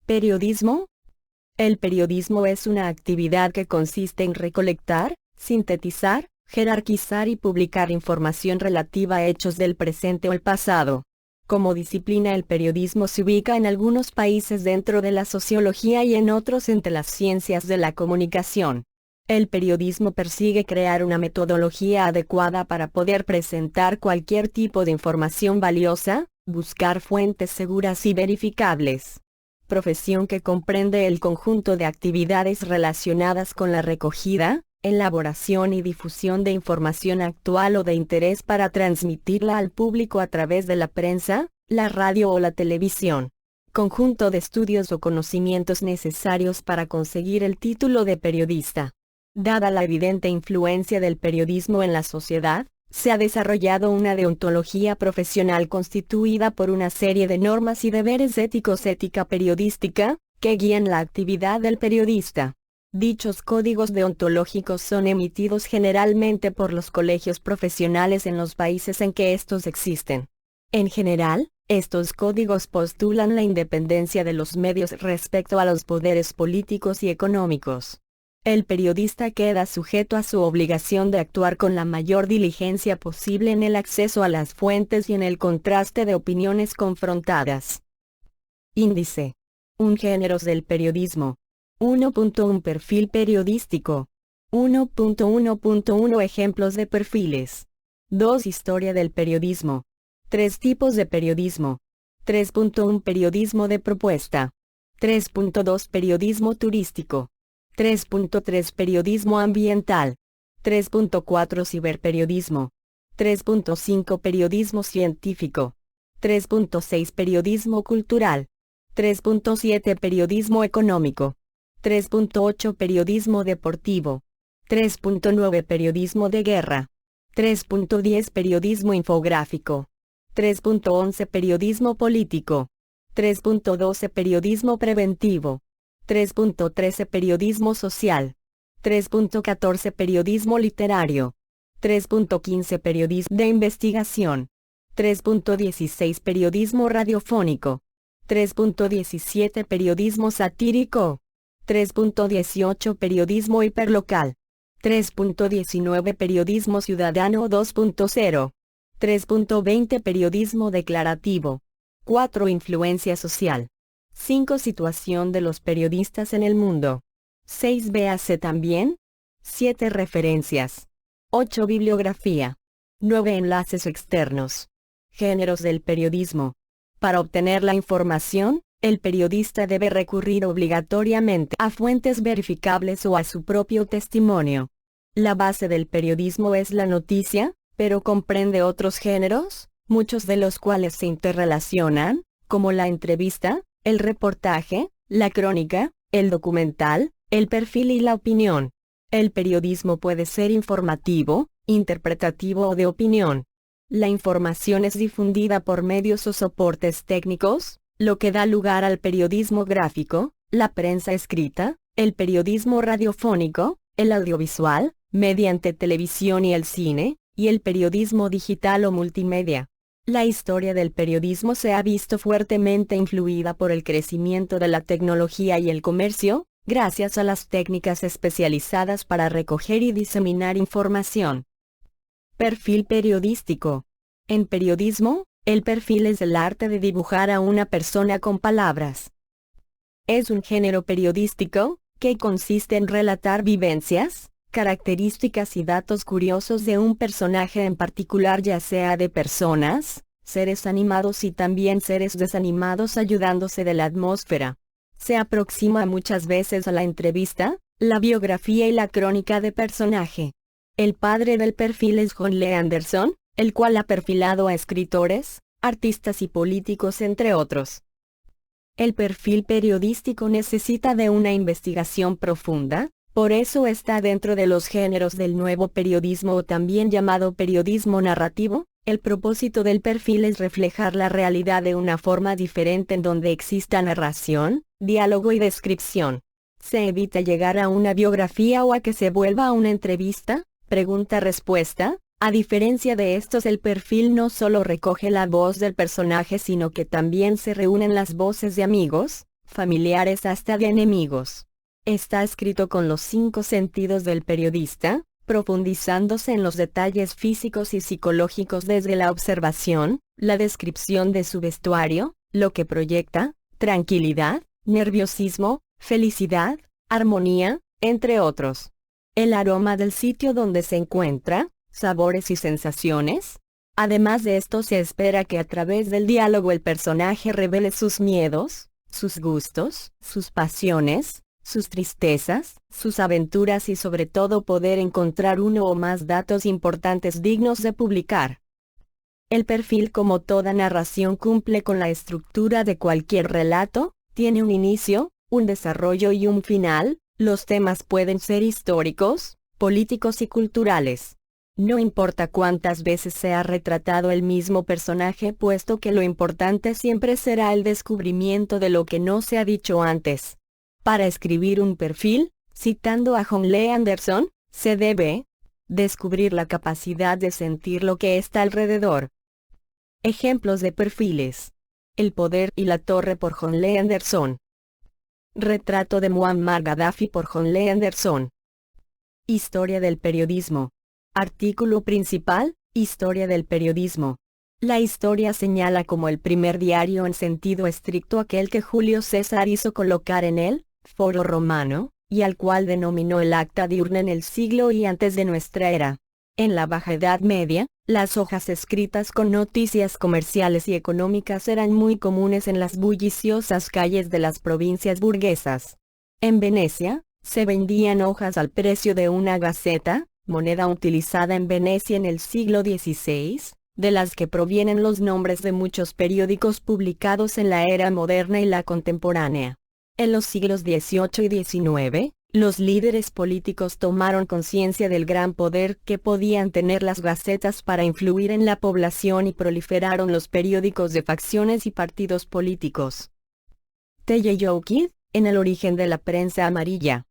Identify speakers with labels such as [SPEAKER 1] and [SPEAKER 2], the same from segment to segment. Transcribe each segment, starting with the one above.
[SPEAKER 1] Periodismo. El periodismo es una actividad que consiste en recolectar, sintetizar, jerarquizar y publicar información relativa a hechos del presente o el pasado. Como disciplina, el periodismo se ubica en algunos países dentro de la sociología y en otros entre las ciencias de la comunicación. El periodismo persigue crear una metodología adecuada para poder presentar cualquier tipo de información valiosa, buscar fuentes seguras y verificables. Profesión que comprende el conjunto de actividades relacionadas con la recogida, elaboración y difusión de información actual o de interés para transmitirla al público a través de la prensa, la radio o la televisión. Conjunto de estudios o conocimientos necesarios para conseguir el título de periodista. Dada la evidente influencia del periodismo en la sociedad, se ha desarrollado una deontología profesional constituida por una serie de normas y deberes éticos ética periodística, que guían la actividad del periodista. Dichos códigos deontológicos son emitidos generalmente por los colegios profesionales en los países en que estos existen. En general, estos códigos postulan la independencia de los medios respecto a los poderes políticos y económicos. El periodista queda sujeto a su obligación de actuar con la mayor diligencia posible en el acceso a las fuentes y en el contraste de opiniones confrontadas. Índice 1. Géneros del periodismo. 1.1 Perfil periodístico. 1.1.1 Ejemplos de perfiles. 2. Historia del periodismo. 3 tipos de periodismo. 3.1 Periodismo de propuesta. 3.2 Periodismo turístico. 3.3 Periodismo ambiental. 3.4 Ciberperiodismo. 3.5 Periodismo científico. 3.6 Periodismo cultural. 3.7 Periodismo económico. 3.8 Periodismo deportivo. 3.9 Periodismo de guerra. 3.10 Periodismo infográfico. 3.11 Periodismo político. 3.12 Periodismo preventivo. 3.13 Periodismo social. 3.14 Periodismo literario. 3.15 Periodismo de investigación. 3.16 Periodismo radiofónico. 3.17 Periodismo satírico. 3.18 Periodismo hiperlocal. 3.19 Periodismo ciudadano 2.0. 3.20 Periodismo declarativo. 4. Influencia social. 5. Situación de los periodistas en el mundo. 6. Véase también. 7. Referencias. 8. Bibliografía. 9. Enlaces externos. Géneros del periodismo. Para obtener la información, el periodista debe recurrir obligatoriamente a fuentes verificables o a su propio testimonio. La base del periodismo es la noticia, pero comprende otros géneros, muchos de los cuales se interrelacionan, como la entrevista, el reportaje, la crónica, el documental, el perfil y la opinión. El periodismo puede ser informativo, interpretativo o de opinión. La información es difundida por medios o soportes técnicos, lo que da lugar al periodismo gráfico, la prensa escrita, el periodismo radiofónico, el audiovisual, mediante televisión y el cine, y el periodismo digital o multimedia. La historia del periodismo se ha visto fuertemente influida por el crecimiento de la tecnología y el comercio, gracias a las técnicas especializadas para recoger y diseminar información. Perfil periodístico. En periodismo, el perfil es el arte de dibujar a una persona con palabras. Es un género periodístico, que consiste en relatar vivencias, características y datos curiosos de un personaje en particular, ya sea de personas, seres animados y también seres desanimados, ayudándose de la atmósfera. Se aproxima muchas veces a la entrevista, la biografía y la crónica de personaje. El padre del perfil es John Lee Anderson, el cual ha perfilado a escritores, artistas y políticos, entre otros. El perfil periodístico necesita de una investigación profunda. Por eso está dentro de los géneros del nuevo periodismo, o también llamado periodismo narrativo. El propósito del perfil es reflejar la realidad de una forma diferente en donde exista narración, diálogo y descripción. Se evita llegar a una biografía o a que se vuelva a una entrevista, pregunta-respuesta. A diferencia de estos, el perfil no solo recoge la voz del personaje, sino que también se reúnen las voces de amigos, familiares hasta de enemigos. Está escrito con los 5 sentidos del periodista, profundizándose en los detalles físicos y psicológicos desde la observación, la descripción de su vestuario, lo que proyecta, tranquilidad, nerviosismo, felicidad, armonía, entre otros. El aroma del sitio donde se encuentra, sabores y sensaciones. Además de esto, se espera que a través del diálogo el personaje revele sus miedos, sus gustos, sus pasiones, sus tristezas, sus aventuras y sobre todo poder encontrar uno o más datos importantes dignos de publicar. El perfil, como toda narración, cumple con la estructura de cualquier relato, tiene un inicio, un desarrollo y un final. Los temas pueden ser históricos, políticos y culturales. No importa cuántas veces se ha retratado el mismo personaje, puesto que lo importante siempre será el descubrimiento de lo que no se ha dicho antes. Para escribir un perfil, citando a John Lee Anderson, se debe descubrir la capacidad de sentir lo que está alrededor. Ejemplos de perfiles. El poder y la torre por John Lee Anderson. Retrato de Muammar Gaddafi por John Lee Anderson. Historia del periodismo. Artículo principal, Historia del periodismo. La historia señala como el primer diario en sentido estricto aquel que Julio César hizo colocar en el Foro Romano, y al cual denominó el Acta Diurna en el siglo y antes de nuestra era. En la Baja Edad Media, las hojas escritas con noticias comerciales y económicas eran muy comunes en las bulliciosas calles de las provincias burguesas. En Venecia, se vendían hojas al precio de una gaceta, moneda utilizada en Venecia en el siglo XVI, de las que provienen los nombres de muchos periódicos publicados en la era moderna y la contemporánea. En los siglos XVIII y XIX, los líderes políticos tomaron conciencia del gran poder que podían tener las gacetas para influir en la población y proliferaron los periódicos de facciones y partidos políticos. Tellejoukid, en el origen de la prensa amarilla.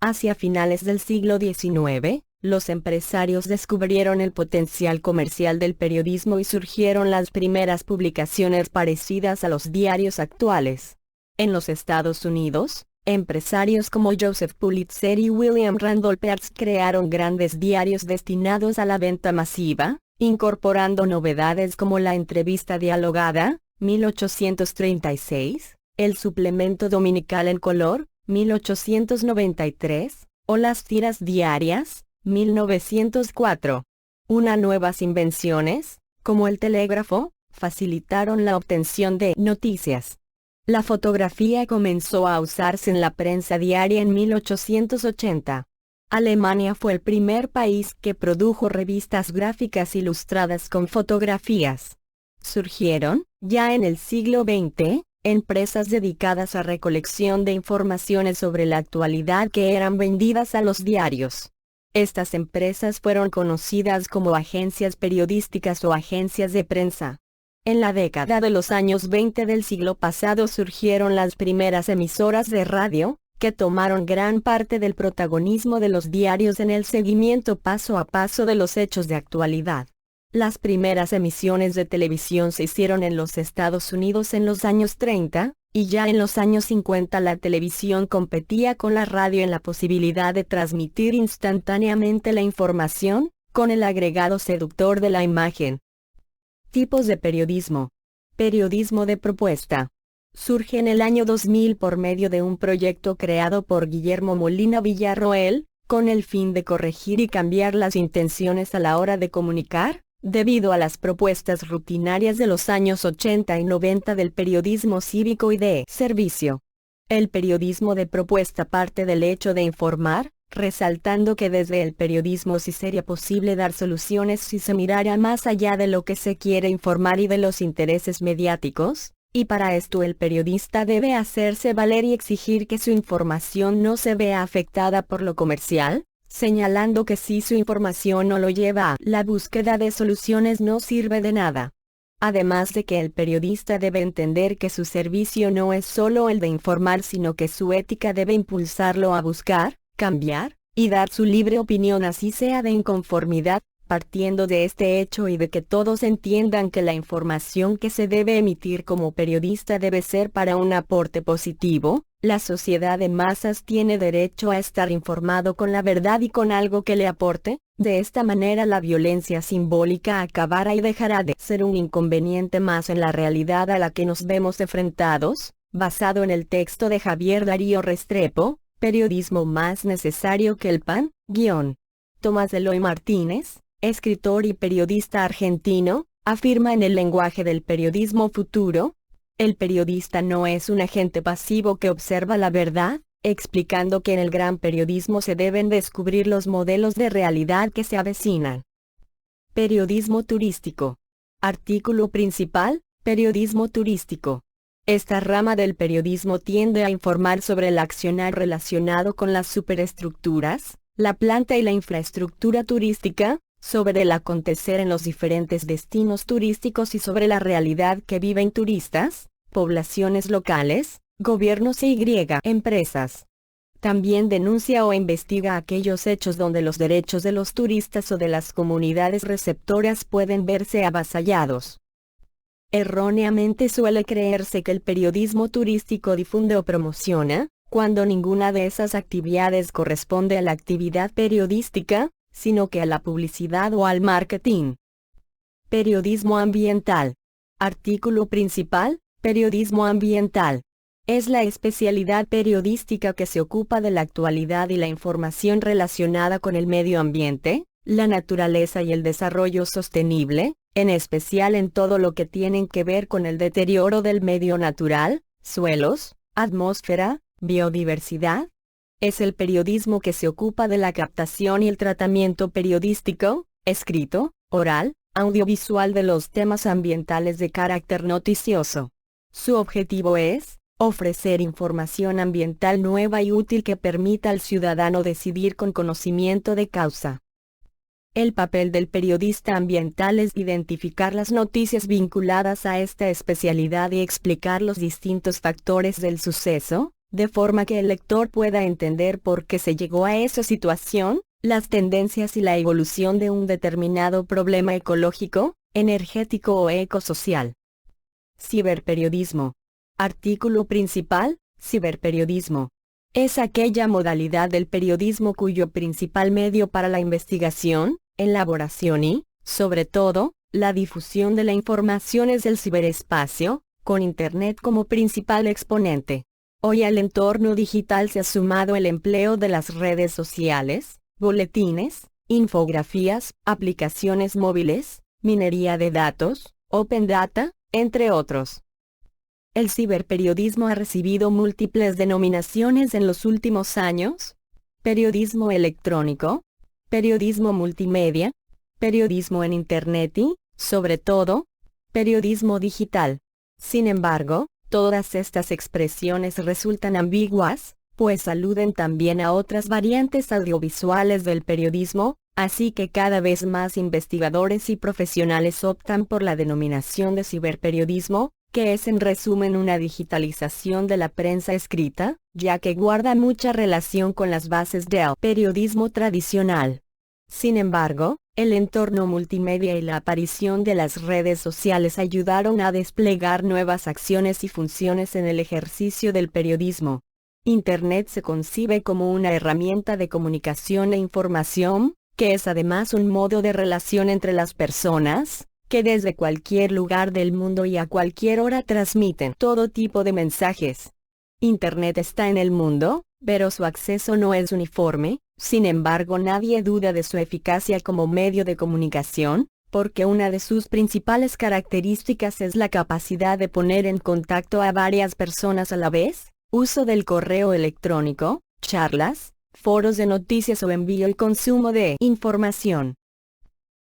[SPEAKER 1] Hacia finales del siglo XIX, los empresarios descubrieron el potencial comercial del periodismo y surgieron las primeras publicaciones parecidas a los diarios actuales. En los Estados Unidos, empresarios como Joseph Pulitzer y William Randolph Hearst crearon grandes diarios destinados a la venta masiva, incorporando novedades como la entrevista dialogada, 1836, el suplemento dominical en color, 1893, o las tiras diarias, 1904. Nuevas invenciones, como el telégrafo, facilitaron la obtención de noticias. La fotografía comenzó a usarse en la prensa diaria en 1880. Alemania fue el primer país que produjo revistas gráficas ilustradas con fotografías. Surgieron, ya en el siglo XX, empresas dedicadas a recolección de informaciones sobre la actualidad que eran vendidas a los diarios. Estas empresas fueron conocidas como agencias periodísticas o agencias de prensa. En la década de los años 20 del siglo pasado surgieron las primeras emisoras de radio, que tomaron gran parte del protagonismo de los diarios en el seguimiento paso a paso de los hechos de actualidad. Las primeras emisiones de televisión se hicieron en los Estados Unidos en los años 30, y ya en los años 50 la televisión competía con la radio en la posibilidad de transmitir instantáneamente la información, con el agregado seductor de la imagen. Tipos de periodismo. Periodismo de propuesta. Surge en el año 2000 por medio de un proyecto creado por Guillermo Molina Villarroel, con el fin de corregir y cambiar las intenciones a la hora de comunicar, debido a las propuestas rutinarias de los años 80 y 90 del periodismo cívico y de servicio. El periodismo de propuesta parte del hecho de informar, resaltando que desde el periodismo sí sería posible dar soluciones si se mirara más allá de lo que se quiere informar y de los intereses mediáticos, y para esto el periodista debe hacerse valer y exigir que su información no se vea afectada por lo comercial, señalando que si su información no lo lleva a la búsqueda de soluciones no sirve de nada. Además de que el periodista debe entender que su servicio no es solo el de informar, sino que su ética debe impulsarlo a buscar, cambiar, y dar su libre opinión así sea de inconformidad, Partiendo de este hecho y de que todos entiendan que la información que se debe emitir como periodista debe ser para un aporte positivo, la sociedad de masas tiene derecho a estar informado con la verdad y con algo que le aporte. De esta manera la violencia simbólica acabará y dejará de ser un inconveniente más en la realidad a la que nos vemos enfrentados, basado en el texto de Javier Darío Restrepo, Periodismo más necesario que el pan, Tomás Eloy Martínez, escritor y periodista argentino, afirma en El lenguaje del periodismo futuro: el periodista no es un agente pasivo que observa la verdad, explicando que en el gran periodismo se deben descubrir los modelos de realidad que se avecinan. Periodismo turístico. Artículo principal: periodismo turístico. Esta rama del periodismo tiende a informar sobre el accionar relacionado con las superestructuras, la planta y la infraestructura turística, sobre el acontecer en los diferentes destinos turísticos y sobre la realidad que viven turistas, poblaciones locales, gobiernos y empresas. También denuncia o investiga aquellos hechos donde los derechos de los turistas o de las comunidades receptoras pueden verse avasallados. Erróneamente suele creerse que el periodismo turístico difunde o promociona, cuando ninguna de esas actividades corresponde a la actividad periodística, sino que a la publicidad o al marketing. Periodismo ambiental. Artículo principal: periodismo ambiental. Es la especialidad periodística que se ocupa de la actualidad y la información relacionada con el medio ambiente, la naturaleza y el desarrollo sostenible, en especial en todo lo que tienen que ver con el deterioro del medio natural, suelos, atmósfera, biodiversidad. Es el periodismo que se ocupa de la captación y el tratamiento periodístico, escrito, oral, audiovisual de los temas ambientales de carácter noticioso. Su objetivo es ofrecer información ambiental nueva y útil que permita al ciudadano decidir con conocimiento de causa. El papel del periodista ambiental es identificar las noticias vinculadas a esta especialidad y explicar los distintos factores del suceso, de forma que el lector pueda entender por qué se llegó a esa situación, las tendencias y la evolución de un determinado problema ecológico, energético o ecosocial. Ciberperiodismo. Artículo principal: ciberperiodismo. Es aquella modalidad del periodismo cuyo principal medio para la investigación, elaboración y, sobre todo, la difusión de la información es el ciberespacio, con Internet como principal exponente. Hoy al entorno digital se ha sumado el empleo de las redes sociales, boletines, infografías, aplicaciones móviles, minería de datos, Open Data, entre otros. El ciberperiodismo ha recibido múltiples denominaciones en los últimos años: periodismo electrónico, periodismo multimedia, periodismo en Internet y, sobre todo, periodismo digital. Sin embargo, todas estas expresiones resultan ambiguas, pues aluden también a otras variantes audiovisuales del periodismo, así que cada vez más investigadores y profesionales optan por la denominación de ciberperiodismo, que es en resumen una digitalización de la prensa escrita, ya que guarda mucha relación con las bases del periodismo tradicional. Sin embargo, el entorno multimedia y la aparición de las redes sociales ayudaron a desplegar nuevas acciones y funciones en el ejercicio del periodismo. Internet se concibe como una herramienta de comunicación e información, que es además un modo de relación entre las personas, que desde cualquier lugar del mundo y a cualquier hora transmiten todo tipo de mensajes. Internet está en el mundo, pero su acceso no es uniforme. Sin embargo, nadie duda de su eficacia como medio de comunicación, porque una de sus principales características es la capacidad de poner en contacto a varias personas a la vez, uso del correo electrónico, charlas, foros de noticias o envío y consumo de información.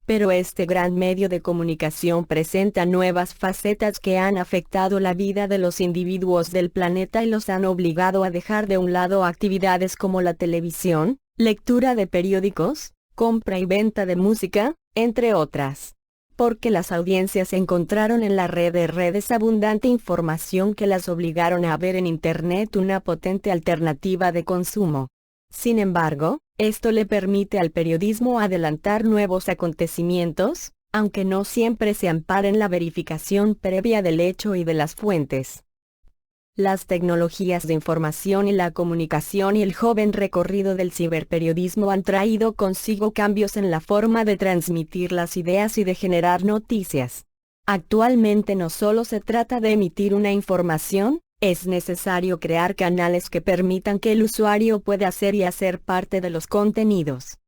[SPEAKER 1] Pero este gran medio de comunicación presenta nuevas facetas que han afectado la vida de los individuos del planeta y los han obligado a dejar de un lado actividades como la televisión, lectura de periódicos, compra y venta de música, entre otras. Porque las audiencias encontraron en la red de redes abundante información que las obligaron a ver en Internet una potente alternativa de consumo. Sin embargo, Esto le permite al periodismo adelantar nuevos acontecimientos, aunque no siempre se ampara en la verificación previa del hecho y de las fuentes. Las tecnologías de información y la comunicación y el joven recorrido del ciberperiodismo han traído consigo cambios en la forma de transmitir las ideas y de generar noticias. Actualmente no solo se trata de emitir una información, es necesario crear canales que permitan que el usuario pueda hacer y hacer parte de los contenidos.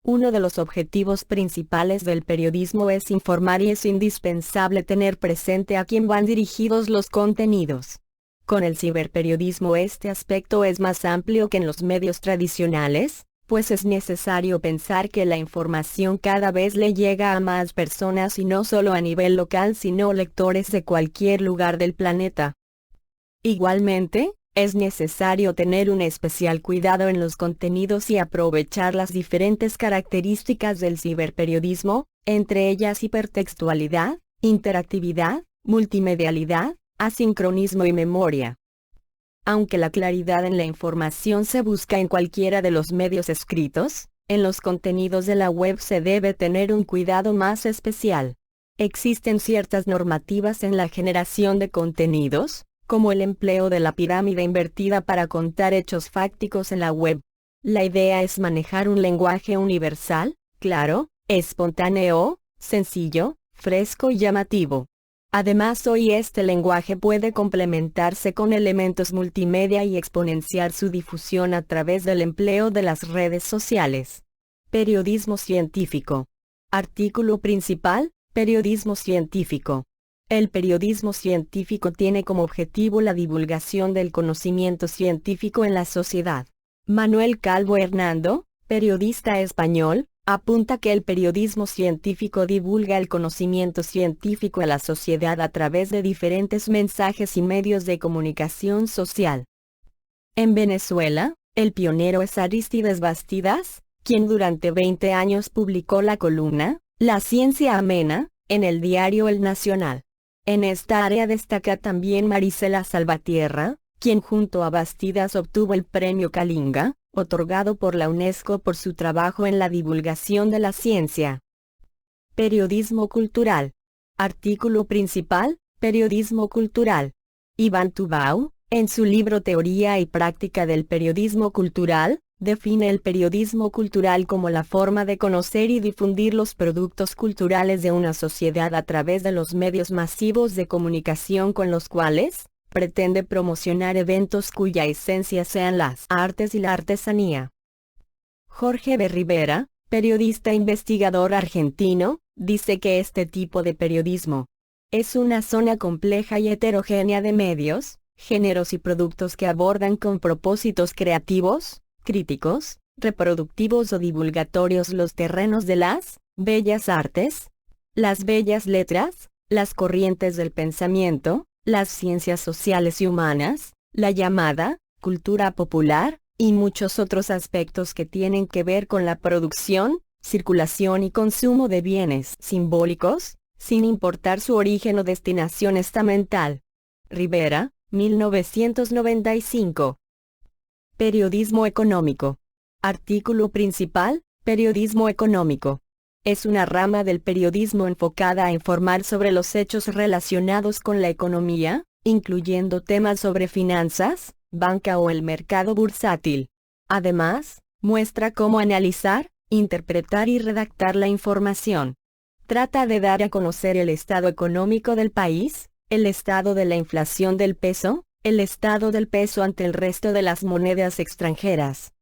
[SPEAKER 1] Uno de los objetivos principales del periodismo es informar y es indispensable tener presente a quién van dirigidos los contenidos. Con el ciberperiodismo este aspecto es más amplio que en los medios tradicionales, pues es necesario pensar que la información cada vez le llega a más personas y no solo a nivel local sino lectores de cualquier lugar del planeta. Igualmente, es necesario tener un especial cuidado en los contenidos y aprovechar las diferentes características del ciberperiodismo, entre ellas hipertextualidad, interactividad, multimedialidad, asincronismo y memoria. Aunque la claridad en la información se busca en cualquiera de los medios escritos, en los contenidos de la web se debe tener un cuidado más especial. Existen ciertas normativas en la generación de contenidos, como el empleo de la pirámide invertida para contar hechos fácticos en la web. La idea es manejar un lenguaje universal, claro, espontáneo, sencillo, fresco y llamativo. Además, hoy este lenguaje puede complementarse con elementos multimedia y exponenciar su difusión a través del empleo de las redes sociales. Periodismo científico. Artículo principal: periodismo científico. El periodismo científico tiene como objetivo la divulgación del conocimiento científico en la sociedad. Manuel Calvo Hernando, periodista español, apunta que el periodismo científico divulga el conocimiento científico a la sociedad a través de diferentes mensajes y medios de comunicación social. En Venezuela, el pionero es Arístides Bastidas, quien durante 20 años publicó la columna La Ciencia Amena, en el diario El Nacional. En esta área destaca también Marisela Salvatierra, quien junto a Bastidas obtuvo el Premio Kalinga, otorgado por la UNESCO por su trabajo en la divulgación de la ciencia. Periodismo cultural. Artículo principal: periodismo cultural. Iván Tubau, en su libro Teoría y Práctica del Periodismo Cultural, define el periodismo cultural como la forma de conocer y difundir los productos culturales de una sociedad a través de los medios masivos de comunicación con los cuales pretende promocionar eventos cuya esencia sean las artes y la artesanía. Jorge B. Rivera, periodista investigador argentino, dice que este tipo de periodismo es una zona compleja y heterogénea de medios, géneros y productos que abordan con propósitos creativos, críticos, reproductivos o divulgatorios los terrenos de las bellas artes, las bellas letras, las corrientes del pensamiento, las ciencias sociales y humanas, la llamada cultura popular, y muchos otros aspectos que tienen que ver con la producción, circulación y consumo de bienes simbólicos, sin importar su origen o destinación estamental. Rivera, 1995. Periodismo económico. Artículo principal: periodismo económico. Es una rama del periodismo enfocada a informar sobre los hechos relacionados con la economía, incluyendo temas sobre finanzas, banca o el mercado bursátil. Además, muestra cómo analizar, interpretar y redactar la información. Trata de dar a conocer el estado económico del país, el estado de la inflación del peso, el estado del peso ante el resto de las monedas extranjeras.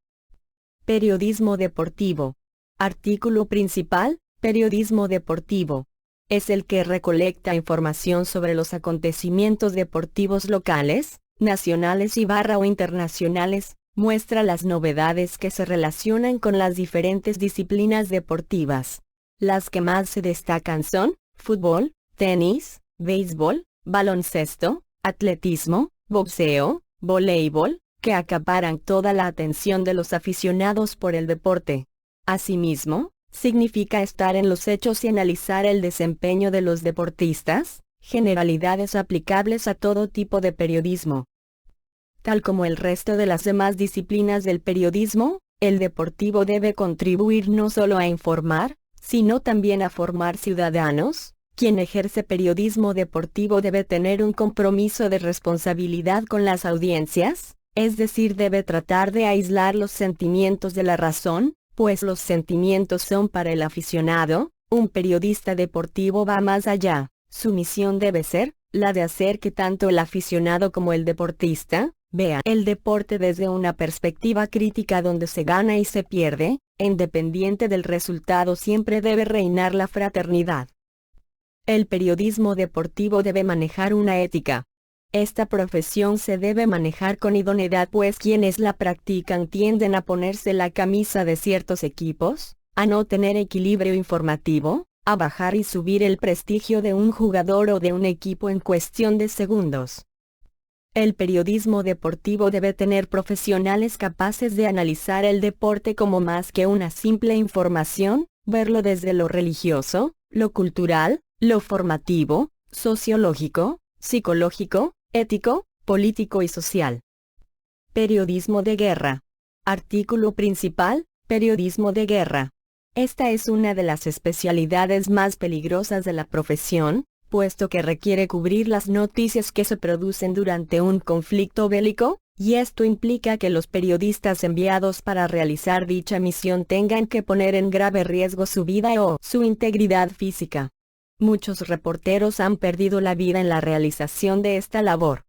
[SPEAKER 1] Periodismo deportivo. Artículo principal: periodismo deportivo. Es el que recolecta información sobre los acontecimientos deportivos locales, nacionales o internacionales, muestra las novedades que se relacionan con las diferentes disciplinas deportivas. Las que más se destacan son fútbol, tenis, béisbol, baloncesto, atletismo, boxeo, voleibol, que acaparan toda la atención de los aficionados por el deporte. Asimismo, significa estar en los hechos y analizar el desempeño de los deportistas, generalidades aplicables a todo tipo de periodismo. Tal como el resto de las demás disciplinas del periodismo, el deportivo debe contribuir no solo a informar, sino también a formar ciudadanos. Quien ejerce periodismo deportivo debe tener un compromiso de responsabilidad con las audiencias, es decir, debe tratar de aislar los sentimientos de la razón, pues los sentimientos son para el aficionado. Un periodista deportivo va más allá. Su misión debe ser la de hacer que tanto el aficionado como el deportista vean el deporte desde una perspectiva crítica donde se gana y se pierde. Independiente del resultado, siempre debe reinar la fraternidad. El periodismo deportivo debe manejar una ética. Esta profesión se debe manejar con idoneidad, pues quienes la practican tienden a ponerse la camisa de ciertos equipos, a no tener equilibrio informativo, a bajar y subir el prestigio de un jugador o de un equipo en cuestión de segundos. El periodismo deportivo debe tener profesionales capaces de analizar el deporte como más que una simple información, verlo desde lo religioso, lo cultural, lo formativo, sociológico, psicológico, ético, político y social. Periodismo de guerra. Artículo principal: periodismo de guerra. Esta es una de las especialidades más peligrosas de la profesión, puesto que requiere cubrir las noticias que se producen durante un conflicto bélico, y esto implica que los periodistas enviados para realizar dicha misión tengan que poner en grave riesgo su vida o su integridad física. Muchos reporteros han perdido la vida en la realización de esta labor.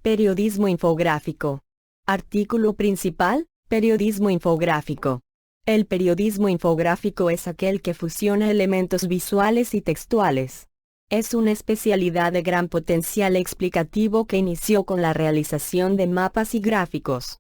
[SPEAKER 1] Periodismo infográfico. Artículo principal: periodismo infográfico. El periodismo infográfico es aquel que fusiona elementos visuales y textuales. Es una especialidad de gran potencial explicativo que inició con la realización de mapas y gráficos.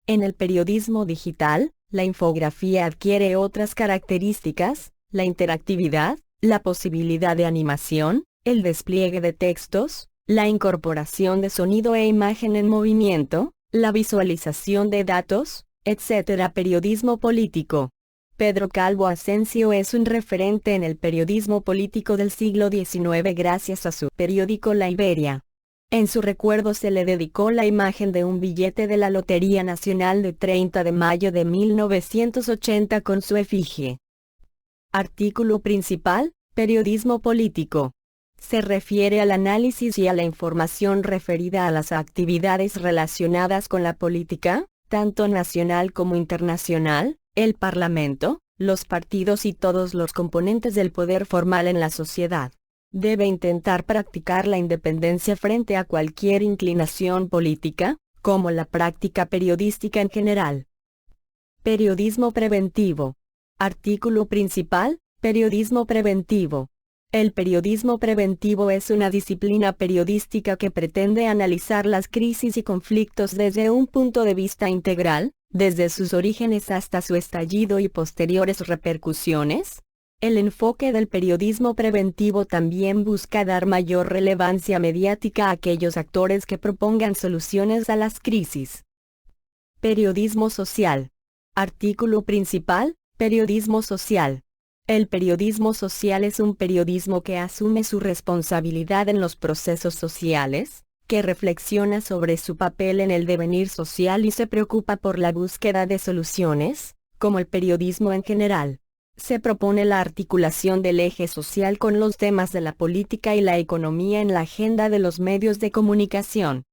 [SPEAKER 1] En el periodismo digital, la infografía adquiere otras características: la interactividad, la posibilidad de animación, el despliegue de textos, la incorporación de sonido e imagen en movimiento, la visualización de datos, etc. Periodismo político. Pedro Calvo Asensio es un referente en el periodismo político del siglo XIX gracias a su periódico La Iberia. En su recuerdo se le dedicó la imagen de un billete de la Lotería Nacional de 30 de mayo de 1980 con su efigie. Artículo principal: periodismo político. Se refiere al análisis y a la información referida a las actividades relacionadas con la política, tanto nacional como internacional, el Parlamento, los partidos y todos los componentes del poder formal en la sociedad. Debe intentar practicar la independencia frente a cualquier inclinación política, como la práctica periodística en general. Periodismo preventivo. Artículo principal: periodismo preventivo. El periodismo preventivo es una disciplina periodística que pretende analizar las crisis y conflictos desde un punto de vista integral, desde sus orígenes hasta su estallido y posteriores repercusiones. El enfoque del periodismo preventivo también busca dar mayor relevancia mediática a aquellos actores que propongan soluciones a las crisis. Periodismo social. Artículo principal: periodismo social. El periodismo social es un periodismo que asume su responsabilidad en los procesos sociales, que reflexiona sobre su papel en el devenir social y se preocupa por la búsqueda de soluciones, como el periodismo en general. Se propone la articulación del eje social con los temas de la política y la economía en la agenda de los medios de comunicación.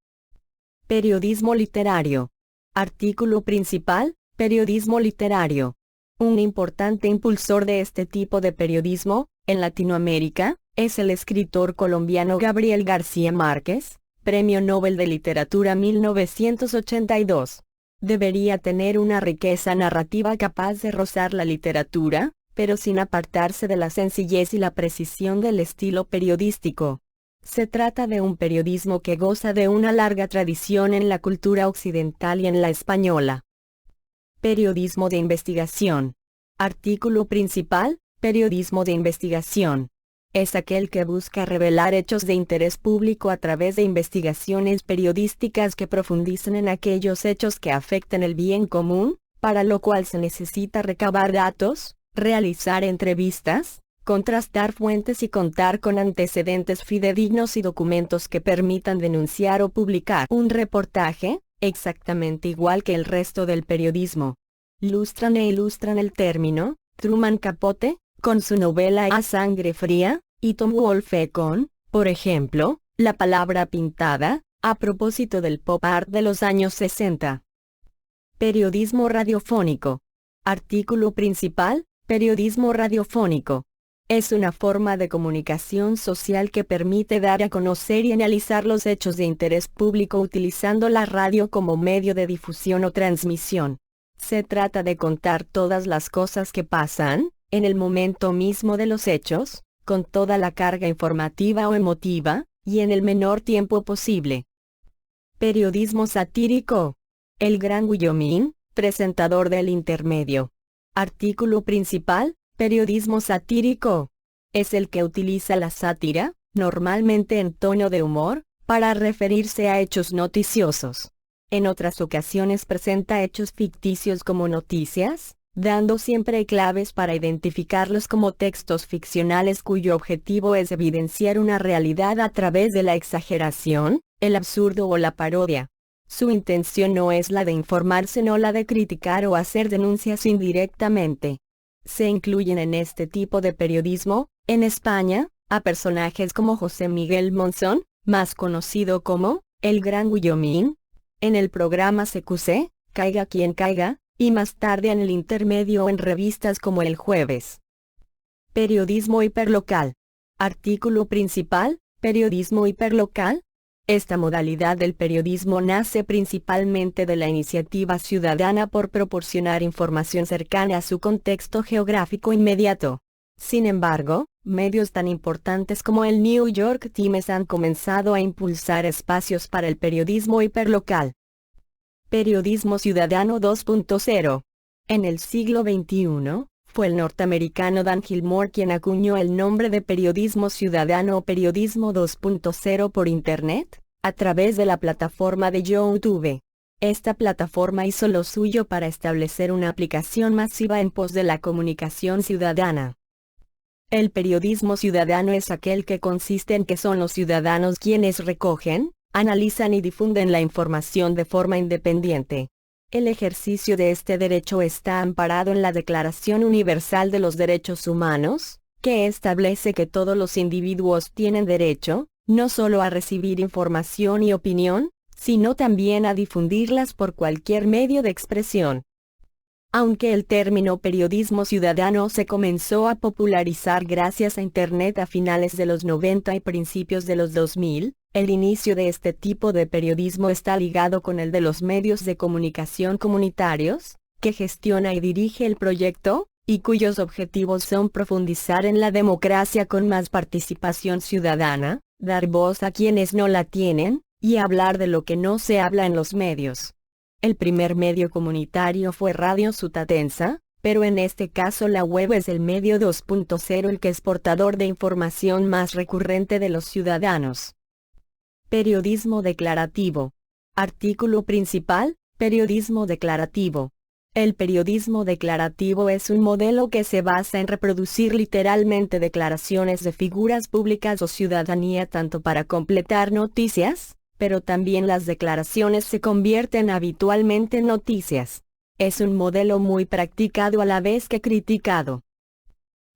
[SPEAKER 1] Periodismo literario. Artículo principal: periodismo literario. Un importante impulsor de este tipo de periodismo, en Latinoamérica, es el escritor colombiano Gabriel García Márquez, Premio Nobel de Literatura 1982. Debería tener una riqueza narrativa capaz de rozar la literatura, pero sin apartarse de la sencillez y la precisión del estilo periodístico. Se trata de un periodismo que goza de una larga tradición en la cultura occidental y en la española. Periodismo de investigación. Artículo principal: periodismo de investigación. Es aquel que busca revelar hechos de interés público a través de investigaciones periodísticas que profundicen en aquellos hechos que afecten el bien común, para lo cual se necesita recabar datos, realizar entrevistas, contrastar fuentes y contar con antecedentes fidedignos y documentos que permitan denunciar o publicar un reportaje. exactamente igual que el resto del periodismo. Lustran e ilustran el término. Truman Capote, con su novela A Sangre Fría, y Tom Wolfe con, por ejemplo, la palabra pintada, a propósito del pop art de los años 60. Periodismo radiofónico. Artículo principal, periodismo radiofónico. Es una forma de comunicación social que permite dar a conocer y analizar los hechos de interés público utilizando la radio como medio de difusión o transmisión. Se trata de contar todas las cosas que pasan, en el momento mismo de los hechos, con toda la carga informativa o emotiva, y en el menor tiempo posible. Periodismo satírico. El gran Guillomín, presentador del Intermedio. Artículo principal, periodismo satírico. Es el que utiliza la sátira, normalmente en tono de humor, para referirse a hechos noticiosos. En otras ocasiones presenta hechos ficticios como noticias, dando siempre claves para identificarlos como textos ficcionales cuyo objetivo es evidenciar una realidad a través de la exageración, el absurdo o la parodia. Su intención no es la de informar sino la de criticar o hacer denuncias indirectamente. Se incluyen en este tipo de periodismo, en España, a personajes como José Miguel Monzón, más conocido como El Gran Guillomín, en el programa CQC, Caiga quien caiga, y más tarde en el Intermedio o en revistas como El Jueves. Periodismo hiperlocal. Artículo principal, periodismo hiperlocal. Esta modalidad del periodismo nace principalmente de la iniciativa ciudadana por proporcionar información cercana a su contexto geográfico inmediato. Sin embargo, medios tan importantes como el New York Times han comenzado a impulsar espacios para el periodismo hiperlocal. Periodismo ciudadano 2.0. En el siglo XXI, fue el norteamericano Dan Gilmore quien acuñó el nombre de periodismo ciudadano o periodismo 2.0 por Internet, a través de la plataforma de YouTube. Esta plataforma hizo lo suyo para establecer una aplicación masiva en pos de la comunicación ciudadana. El periodismo ciudadano es aquel que consiste en que son los ciudadanos quienes recogen, analizan y difunden la información de forma independiente. El ejercicio de este derecho está amparado en la Declaración Universal de los Derechos Humanos, que establece que todos los individuos tienen derecho, no solo a recibir información y opinión, sino también a difundirlas por cualquier medio de expresión. Aunque el término periodismo ciudadano se comenzó a popularizar gracias a Internet a finales de los 90 y principios de los 2000, el inicio de este tipo de periodismo está ligado con el de los medios de comunicación comunitarios, que gestiona y dirige el proyecto, y cuyos objetivos son profundizar en la democracia con más participación ciudadana, dar voz a quienes no la tienen, y hablar de lo que no se habla en los medios. El primer medio comunitario fue Radio Sutatensa, pero en este caso la web es el medio 2.0 el que es portador de información más recurrente de los ciudadanos. Periodismo declarativo. Artículo principal, periodismo declarativo. El periodismo declarativo es un modelo que se basa en reproducir literalmente declaraciones de figuras públicas o ciudadanía tanto para completar noticias, pero también las declaraciones se convierten habitualmente en noticias. Es un modelo muy practicado a la vez que criticado.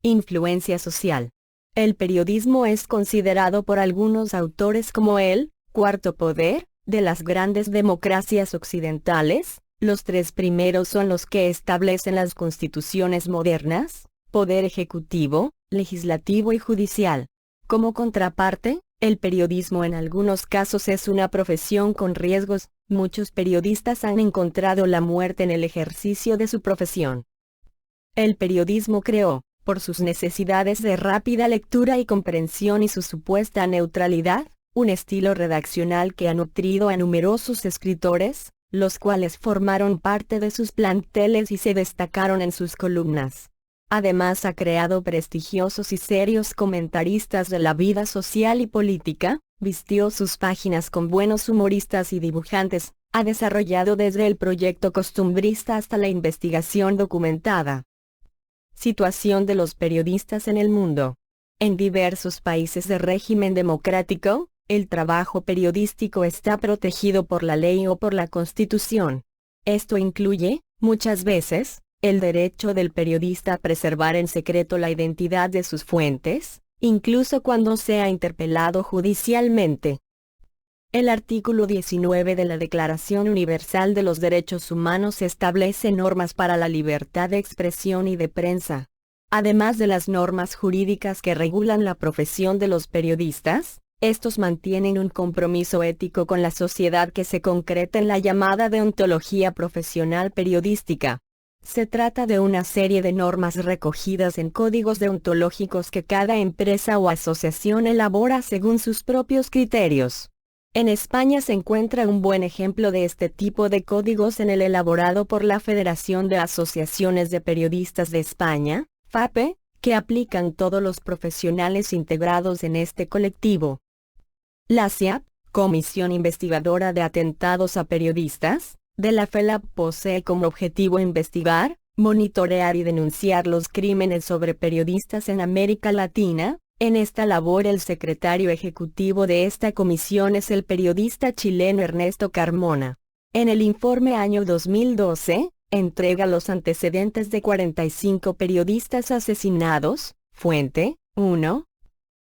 [SPEAKER 1] Influencia social. El periodismo es considerado por algunos autores como el cuarto poder de las grandes democracias occidentales. Los tres primeros son los que establecen las constituciones modernas: poder ejecutivo, legislativo y judicial. Como contraparte, el periodismo en algunos casos es una profesión con riesgos. Muchos periodistas han encontrado la muerte en el ejercicio de su profesión. El periodismo creó, por sus necesidades de rápida lectura y comprensión y su supuesta neutralidad, un estilo redaccional que ha nutrido a numerosos escritores, los cuales formaron parte de sus planteles y se destacaron en sus columnas. Además ha creado prestigiosos y serios comentaristas de la vida social y política, vistió sus páginas con buenos humoristas y dibujantes, ha desarrollado desde el proyecto costumbrista hasta la investigación documentada. Situación de los periodistas en el mundo. En diversos países de régimen democrático, El trabajo periodístico está protegido por la ley o por la Constitución. Esto incluye, muchas veces, el derecho del periodista a preservar en secreto la identidad de sus fuentes, incluso cuando sea interpelado judicialmente. El artículo 19 de la Declaración Universal de los Derechos Humanos establece normas para la libertad de expresión y de prensa. Además de las normas jurídicas que regulan la profesión de los periodistas, estos mantienen un compromiso ético con la sociedad que se concreta en la llamada deontología profesional periodística. Se trata de una serie de normas recogidas en códigos deontológicos que cada empresa o asociación elabora según sus propios criterios. En España se encuentra un buen ejemplo de este tipo de códigos en el elaborado por la Federación de Asociaciones de Periodistas de España, FAPE, que aplican todos los profesionales integrados en este colectivo. La CIAP, Comisión Investigadora de Atentados a Periodistas, de la FELAP posee como objetivo investigar, monitorear y denunciar los crímenes sobre periodistas en América Latina. En esta labor el secretario ejecutivo de esta comisión es el periodista chileno Ernesto Carmona. En el informe año 2012, entrega los antecedentes de 45 periodistas asesinados, fuente, 1.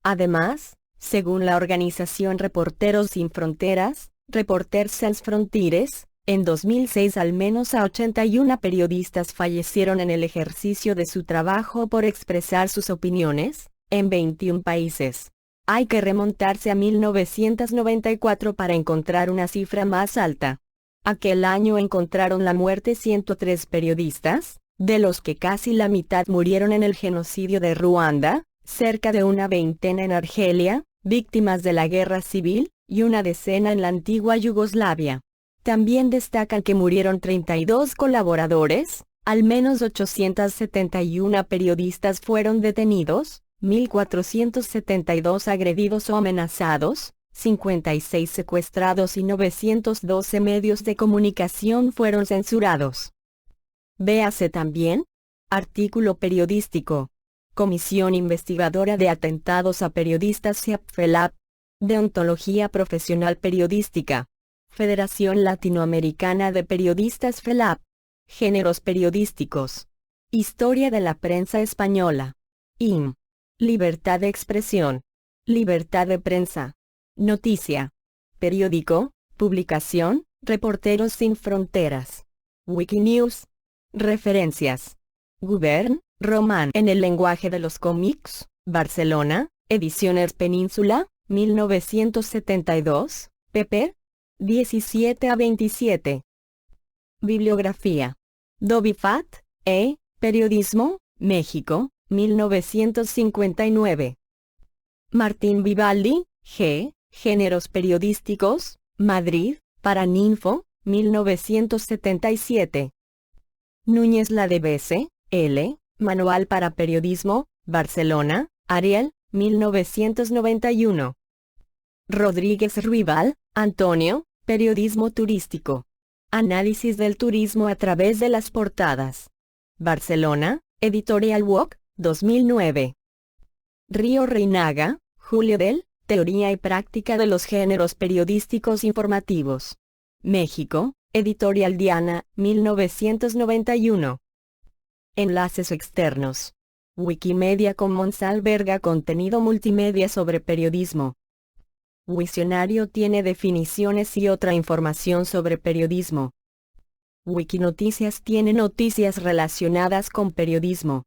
[SPEAKER 1] Además, según la organización Reporteros Sin Fronteras, Reporters Sans Frontières, en 2006 al menos a 81 periodistas fallecieron en el ejercicio de su trabajo por expresar sus opiniones, en 21 países. Hay que remontarse a 1994 para encontrar una cifra más alta. Aquel año encontraron la muerte 103 periodistas, de los que casi la mitad murieron en el genocidio de Ruanda, cerca de una veintena en Argelia, víctimas de la guerra civil, y una decena en la antigua Yugoslavia. También destacan que murieron 32 colaboradores, al menos 871 periodistas fueron detenidos, 1.472 agredidos o amenazados, 56 secuestrados y 912 medios de comunicación fueron censurados. Véase también: artículo periodístico. Comisión Investigadora de Atentados a Periodistas CIAP-FELAP. Deontología Profesional Periodística. Federación Latinoamericana de Periodistas FELAP. Géneros periodísticos. Historia de la prensa española. IM. Libertad de expresión. Libertad de prensa. Noticia. Periódico, publicación, Reporteros Sin Fronteras. Wikinews. Referencias. Gubern, Román. En el lenguaje de los cómics, Barcelona, Ediciones Península, 1972, pp. 17 a 27. Bibliografía. Dobifat, E., Periodismo, México, 1959. Martín Vivaldi, G., Géneros periodísticos, Madrid, Paraninfo, 1977. Núñez Ladebese, L., Manual para Periodismo, Barcelona, Ariel, 1991. Rodríguez Ruibal, Antonio, Periodismo turístico. Análisis del turismo a través de las portadas. Barcelona, Editorial WOC, 2009. Río Reinaga, Julio del, Teoría y Práctica de los Géneros Periodísticos Informativos. México, Editorial Diana, 1991. Enlaces externos. Wikimedia Commons alberga contenido multimedia sobre periodismo. Wiktionario tiene definiciones y otra información sobre periodismo. Wikinoticias tiene noticias relacionadas con periodismo.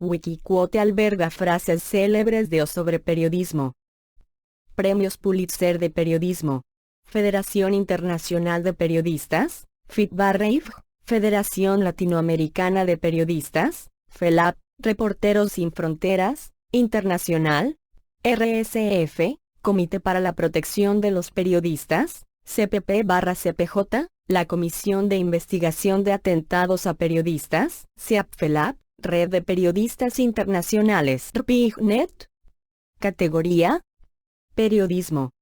[SPEAKER 1] Wikiquote alberga frases célebres de o sobre periodismo. Premios Pulitzer de Periodismo. Federación Internacional de Periodistas, FIT/IF, Federación Latinoamericana de Periodistas, FELAP, Reporteros Sin Fronteras, Internacional, RSF, Comité para la Protección de los Periodistas, CPP/CPJ, la Comisión de Investigación de Atentados a Periodistas, CIAP-FELAP, Red de Periodistas Internacionales, RPIGNET. Categoría: Periodismo.